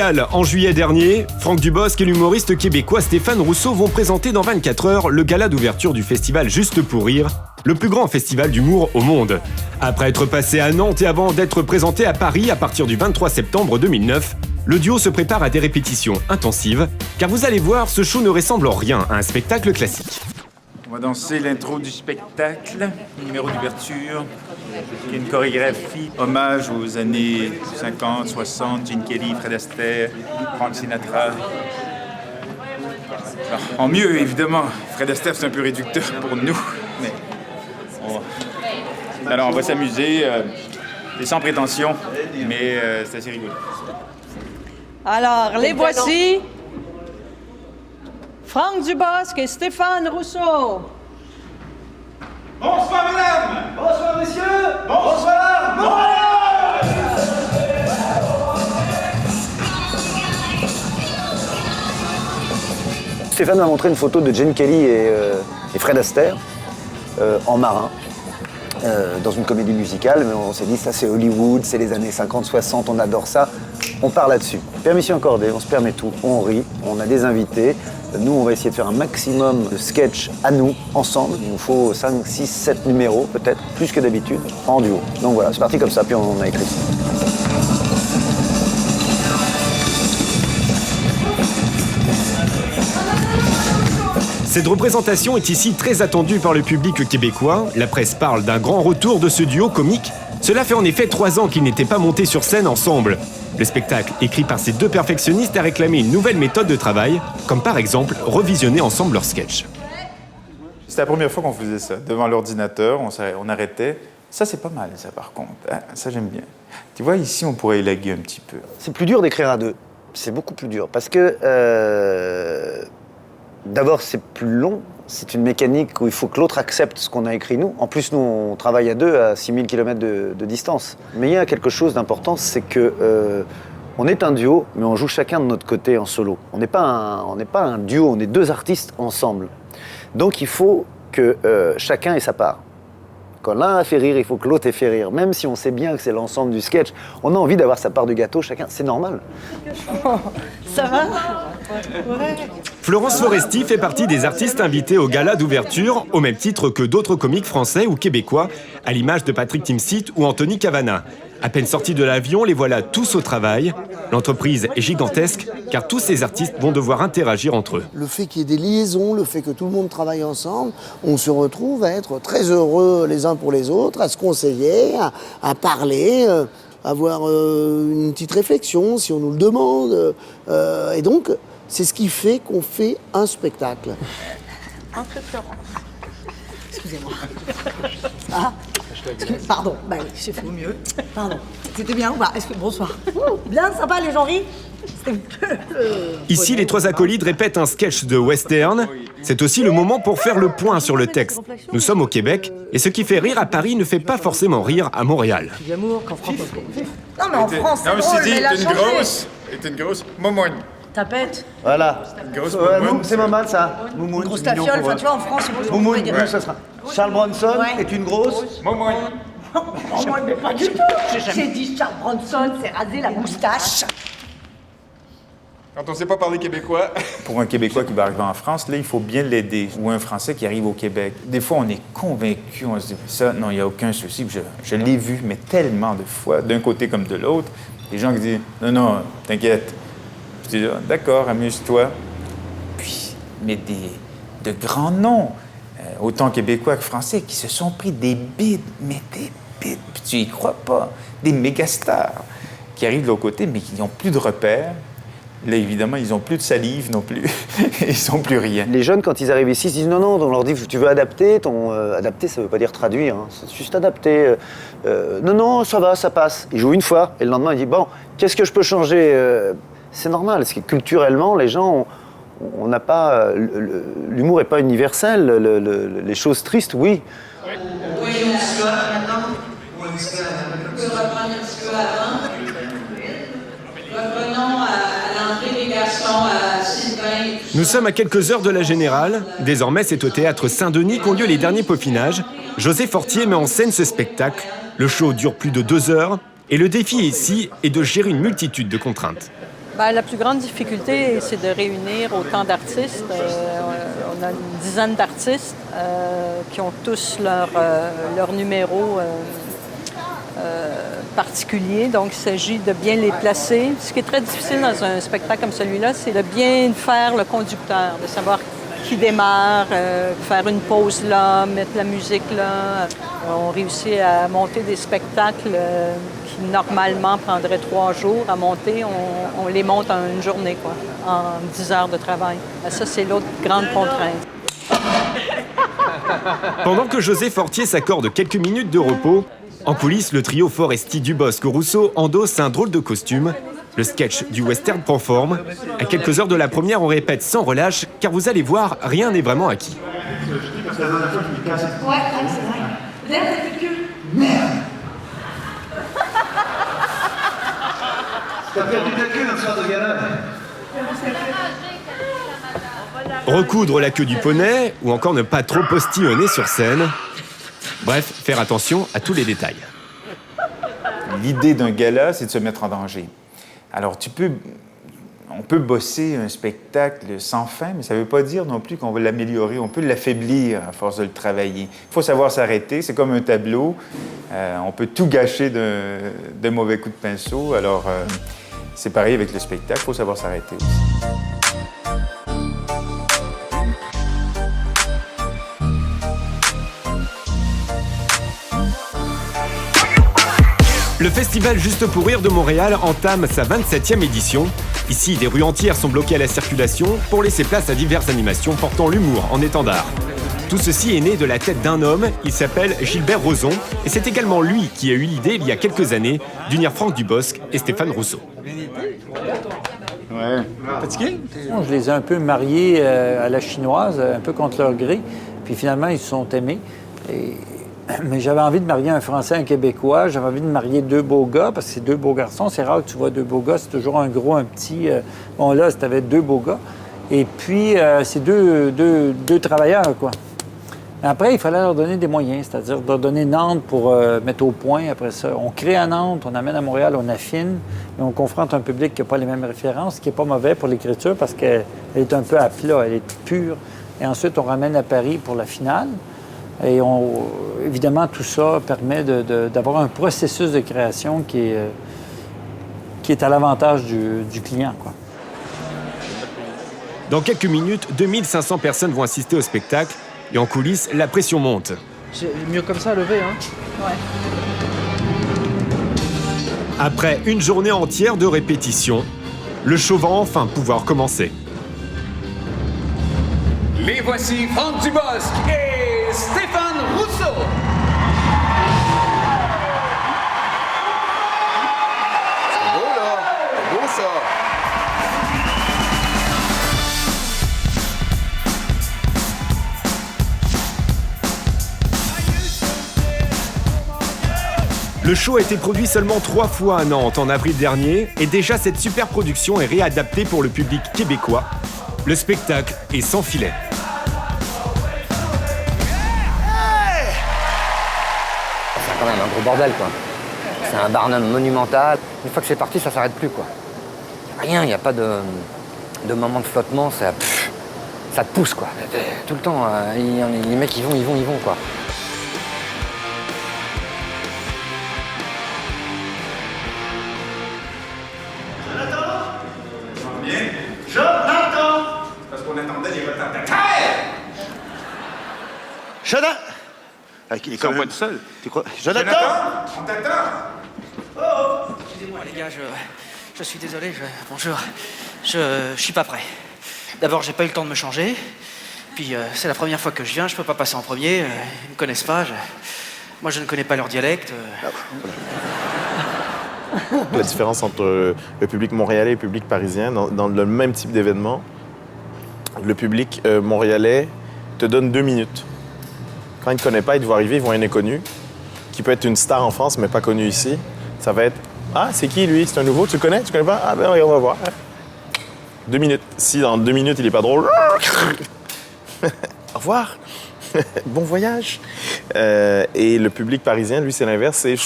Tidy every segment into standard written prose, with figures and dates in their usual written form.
Montréal, en juillet dernier, Franck Dubosc et l'humoriste québécois Stéphane Rousseau vont présenter dans 24 heures le gala d'ouverture du festival Juste pour rire, le plus grand festival d'humour au monde. Après être passé à Nantes et avant d'être présenté à Paris à partir du 23 septembre 2009, le duo se prépare à des répétitions intensives, car vous allez voir, ce show ne ressemble en rien à un spectacle classique. On va danser l'intro du spectacle, numéro d'ouverture, qui est une chorégraphie hommage aux années 50, 60, Gene Kelly, Fred Astaire, Frank Sinatra. Alors, en mieux, évidemment, Fred Astaire, c'est un peu réducteur pour nous, mais alors on va s'amuser, et sans prétention, mais c'est assez rigolo. Alors, les voici, Franck Dubosc et Stéphane Rousseau. Bonsoir mesdames! Bonsoir messieurs! Bonsoir! Montréal! Stéphane m'a montré une photo de Gene Kelly et Fred Astaire en marin. Dans une comédie musicale, mais on s'est dit ça c'est Hollywood, c'est les années 50-60, on adore ça, on part là-dessus. Permission accordée, on se permet tout, on rit, on a des invités. Nous, on va essayer de faire un maximum de sketchs à nous, ensemble. Il nous faut 5, 6, 7 numéros, peut-être, plus que d'habitude, en duo. Donc voilà, c'est parti comme ça, puis on a écrit. Cette représentation est ici très attendue par le public québécois. La presse parle d'un grand retour de ce duo comique. Cela fait en effet 3 ans qu'ils n'étaient pas montés sur scène ensemble. Le spectacle, écrit par ces deux perfectionnistes, a réclamé une nouvelle méthode de travail, comme par exemple revisionner ensemble leurs sketchs. C'était la première fois qu'on faisait ça. Devant l'ordinateur, on arrêtait. Ça, c'est pas mal, ça, par contre. Ah, ça, j'aime bien. Tu vois, ici, on pourrait élaguer un petit peu. C'est plus dur d'écrire à deux. C'est beaucoup plus dur, parce que... D'abord, c'est plus long. C'est une mécanique où il faut que l'autre accepte ce qu'on a écrit nous. En plus, nous, on travaille à deux à 6000 km de distance. Mais il y a quelque chose d'important, c'est que on est un duo, mais on joue chacun de notre côté en solo. On n'est pas un duo, on est deux artistes ensemble. Donc il faut que chacun ait sa part. Quand l'un a fait rire, il faut que l'autre ait fait rire. Même si on sait bien que c'est l'ensemble du sketch, on a envie d'avoir sa part du gâteau, chacun. C'est normal. Ça va? Ouais. Florence Foresti fait partie des artistes invités au gala d'ouverture, au même titre que d'autres comiques français ou québécois, à l'image de Patrick Timsit ou Anthony Cavana. À peine sortis de l'avion, les voilà tous au travail. L'entreprise est gigantesque, car tous ces artistes vont devoir interagir entre eux. Le fait qu'il y ait des liaisons, le fait que tout le monde travaille ensemble, on se retrouve à être très heureux les uns pour les autres, à se conseiller, à parler, avoir une petite réflexion si on nous le demande. Et donc, c'est ce qui fait qu'on fait un spectacle. Un peu Florence. Excusez-moi. Ah, pardon, bah oui, j'ai fait au mieux. Pardon. C'était bien ou pas? Bonsoir. Bien, sympa, les gens rient. Ici, les trois acolytes répètent un sketch de western. C'est aussi le moment pour faire le point sur le texte. Nous sommes au Québec, et ce qui fait rire à Paris ne fait pas forcément rire à Montréal. L'amour qu'en France. Non, mais en France, c'est drôle, mais la changé. T'es une grosse momogne. Tapette. Voilà. Grosse C'est pas mal ça. Moumoune. Grosse tafiole, enfin tu vois, en France, Moumoune, ça sera. Charles Bronson est une grosse. Momogne. Non, moi, mais pas du tout. J'ai dit Charles Bronson s'est rasé la moustache. Quand on ne sait pas parler québécois. Pour un Québécois qui va arriver en France, là, il faut bien l'aider. Ou un Français qui arrive au Québec. Des fois, on est convaincu, on se dit ça, non, il n'y a aucun souci. Je l'ai vu, mais tellement de fois, d'un côté comme de l'autre. Des gens qui disent non, non, t'inquiète. Je dis d'accord, amuse-toi. Puis, mais de grands noms, autant québécois que français, qui se sont pris des bides, mais des bides, puis tu y crois pas. Des mégastars qui arrivent de l'autre côté, mais qui n'ont plus de repères. Là, évidemment, ils n'ont plus de salive non plus. Ils n'ont plus rien. Les jeunes, quand ils arrivent ici, ils disent non, non, on leur dit tu veux adapter. Adapter, ça ne veut pas dire traduire, hein. C'est juste adapter. Non, non, ça va, ça passe. Il joue une fois, et le lendemain, il dit bon, qu'est-ce que je peux changer C'est normal, parce que culturellement, les gens, on n'a pas. L'humour n'est pas universel. Les choses tristes, oui. Oui, on se voit maintenant. On peut reprendre un petit peu avant. Revenons à l'entrée des garçons, à Sylvain. Nous sommes à quelques heures de la Générale. Désormais, c'est au théâtre Saint-Denis qu'ont lieu les derniers peaufinages. José Fortier met en scène ce spectacle. Le show dure plus de 2 heures. Et le défi ici est de gérer une multitude de contraintes. Bien, la plus grande difficulté, c'est de réunir autant d'artistes. On a une dizaine d'artistes qui ont tous leur numéro particulier. Donc, il s'agit de bien les placer. Ce qui est très difficile dans un spectacle comme celui-là, c'est de bien faire le conducteur, de savoir qui démarre, faire une pause là, mettre la musique là. On réussit à monter des spectacles qui normalement prendraient 3 jours à monter. On les monte en une journée, quoi, en 10 heures de travail. Ça, c'est l'autre grande contrainte. Pendant que José Fortier s'accorde quelques minutes de repos, en coulisses, le trio Foresti, Dubosc-Rousseau endosse un drôle de costume. Le sketch du western prend forme. À quelques heures de la première, on répète sans relâche, car vous allez voir, rien n'est vraiment acquis. Ouais, c'est vrai. L'air de queue. Merde. T'as perdu ta queue dans ce soir de gala. Recoudre la queue du poney, ou encore ne pas trop postillonner sur scène. Bref, faire attention à tous les détails. L'idée d'un gala, c'est de se mettre en danger. Alors, on peut bosser un spectacle sans fin, mais ça ne veut pas dire non plus qu'on va l'améliorer. On peut l'affaiblir à force de le travailler. Il faut savoir s'arrêter. C'est comme un tableau. On peut tout gâcher d'un mauvais coup de pinceau. Alors, c'est pareil avec le spectacle. Il faut savoir s'arrêter aussi. Le festival Juste pour rire de Montréal entame sa 27e édition. Ici, des rues entières sont bloquées à la circulation pour laisser place à diverses animations portant l'humour en étendard. Tout ceci est né de la tête d'un homme, il s'appelle Gilbert Rozon, et c'est également lui qui a eu l'idée, il y a quelques années, d'unir Franck Dubosc et Stéphane Rousseau. Ouais. Fatigué? Je les ai un peu mariés à la chinoise, un peu contre leur gré, puis finalement, ils se sont aimés. Mais j'avais envie de marier un Français et un Québécois. J'avais envie de marier 2 beaux gars, parce que c'est 2 beaux garçons. C'est rare que tu vois 2 beaux gars. C'est toujours un gros, un petit. Bon, là, c'était 2 beaux gars. Et puis, c'est deux travailleurs, quoi. Après, il fallait leur donner des moyens, c'est-à-dire leur donner Nantes pour mettre au point. Après ça, on crée à Nantes, on amène à Montréal, on affine, mais on confronte un public qui n'a pas les mêmes références, ce qui n'est pas mauvais pour l'écriture parce qu'elle est un peu à plat, elle est pure. Et ensuite, on ramène à Paris pour la finale. Et évidemment, tout ça permet d'avoir un processus de création qui est à l'avantage du client, quoi. Dans quelques minutes, 2500 personnes vont assister au spectacle et en coulisses, la pression monte. C'est mieux comme ça à lever, hein? Ouais. Après une journée entière de répétition, le show va enfin pouvoir commencer. Les voici Franck Dubosc et Stéphane Rousseau. C'est beau, là. C'est beau, ça. Le show a été produit seulement 3 fois à Nantes en avril dernier et déjà cette super production est réadaptée pour le public québécois. Le spectacle est sans filet. C'est quand même un gros bordel, quoi. C'est un Barnum monumental. Une fois que c'est parti, ça s'arrête plus, quoi. Rien, il n'y a pas de moment de flottement, ça te pousse, quoi. Tout le temps, les mecs, ils vont, quoi. Jonathan! Parce qu'on attendait les retardataires! Jonathan! Il est quand même seul. Tu crois? Jonathan! On t'attend! Excusez-moi, les gars, je suis désolé. Bonjour. Je suis pas prêt. D'abord, j'ai pas eu le temps de me changer. Puis, c'est la première fois que je viens, je peux pas passer en premier. Ils me connaissent pas. Moi, je ne connais pas leur dialecte. La différence entre le public montréalais et le public parisien, dans le même type d'événement, le public montréalais te donne 2 minutes. Quand il ne te connaît pas, il te voit arriver, il voit un inconnu, qui peut être une star en France, mais pas connu ici. Ça va être « Ah, c'est qui, lui? C'est un nouveau? Tu le connais? Tu connais pas? Ah, ben, on va voir. » 2 minutes. Si dans 2 minutes, il n'est pas drôle, au revoir. Bon voyage. Et le public parisien, lui, c'est l'inverse. C'est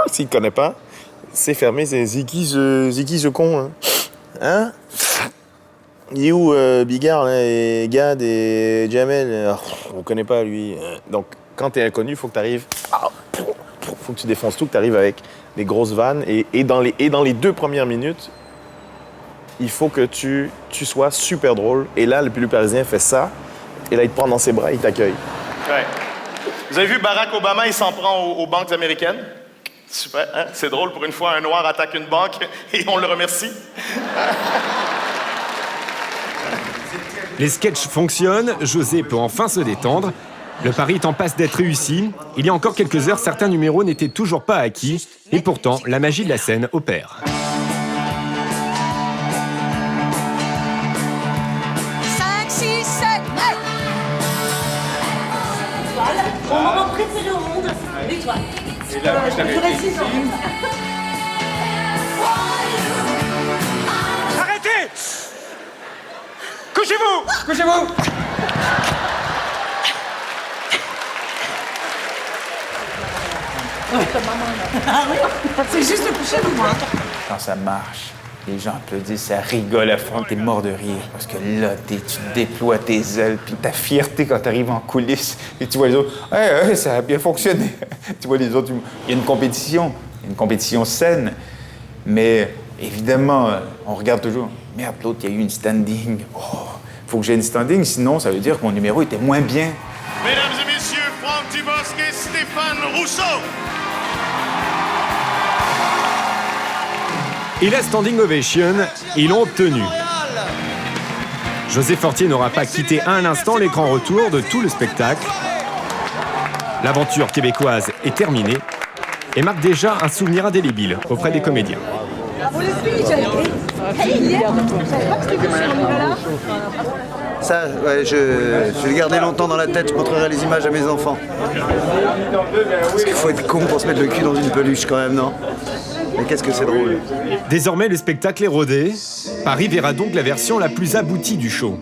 s'il ne connaît pas, c'est fermé. C'est qui ce con, hein? Hein? Il est où Bigard, là, et Gad et Jamel? On connaît pas, lui. Donc, quand t'es inconnu, il faut que t'arrives... faut que tu défonces tout, que t'arrives avec des grosses vannes. Et dans les 2 premières minutes, il faut que tu sois super drôle. Et là, le public parisien fait ça. Et là, il te prend dans ses bras, il t'accueille. Ouais. Vous avez vu Barack Obama, il s'en prend aux banques américaines? Super, hein? C'est drôle, pour une fois, un noir attaque une banque et on le remercie. Les sketchs fonctionnent, José peut enfin se détendre. Le pari est en passe d'être réussi. Il y a encore quelques heures, certains numéros n'étaient toujours pas acquis. Et pourtant, la magie de la scène opère. 5, 6, 7, voilà, mon moment préféré au monde, l'étoile. Je récite en ligne. Arrêtez! Couchez-vous! Couchez-vous! Ah oui, c'est juste le coucher de moi. Quand ça marche, les gens applaudissent, ça rigole à fond, t'es mort de rire. Parce que là, tu déploies tes ailes, puis ta fierté quand t'arrives en coulisses, et tu vois les autres, hey, ça a bien fonctionné. Tu vois les autres, il y a une compétition saine. Mais évidemment, on regarde toujours, merde, l'autre, il y a eu une standing. Oh, faut que j'ai une standing, sinon ça veut dire que mon numéro était moins bien. Mesdames et messieurs, Franck Dubosc et Stéphane Rousseau. Et la standing ovation, ils l'ont obtenu. José Fortier n'aura pas quitté un instant l'écran retour de tout le spectacle. L'aventure québécoise est terminée et marque déjà un souvenir indélébile auprès des comédiens. Ça, ouais, je vais le garder longtemps dans la tête, je montrerai les images à mes enfants. Parce qu'il faut être con pour se mettre le cul dans une peluche quand même, non? Mais qu'est-ce que c'est drôle. Désormais, le spectacle est rodé. Paris verra donc la version la plus aboutie du show.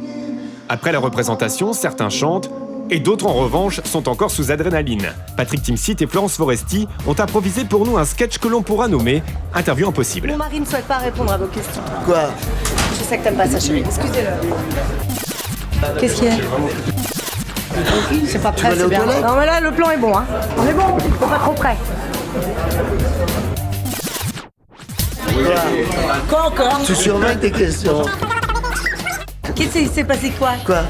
Après la représentation, certains chantent, et d'autres, en revanche, sont encore sous adrénaline. Patrick Timsit et Florence Foresti ont improvisé pour nous un sketch que l'on pourra nommer « Interview impossible ». Mon mari ne souhaite pas répondre à vos questions. Quoi? Je sais que t'aimes pas ça, chérie. Excusez-le. Qu'est-ce qu'il y a? C'est pas prêt, c'est bien. Non mais là, le plan est bon, hein. On est bon, faut pas trop près. Quoi encore? Tu surveilles tes questions. Qu'est-ce qui s'est passé quoi? Quoi?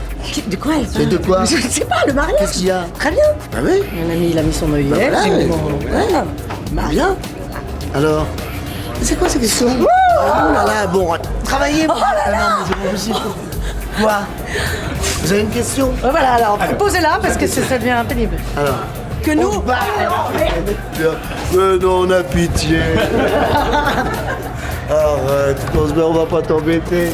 De quoi elle Mais de quoi? Je sais pas, le mariage. Qu'est-ce qu'il y a? Très bien. Ah oui? Mon ami, il a mis son œillet. Voilà, j'ai mis mais- mon... Ouais. Bien. Alors? C'est quoi ces questions? Oh là là, bon, travaillez. Oh là là. Ah non, mais c'est pas possible. Quoi? Vous avez une question? Voilà, alors, posez-la parce que ça devient pénible. Alors? Que nous... Mais non, on a pitié. Arrête, on va pas t'embêter.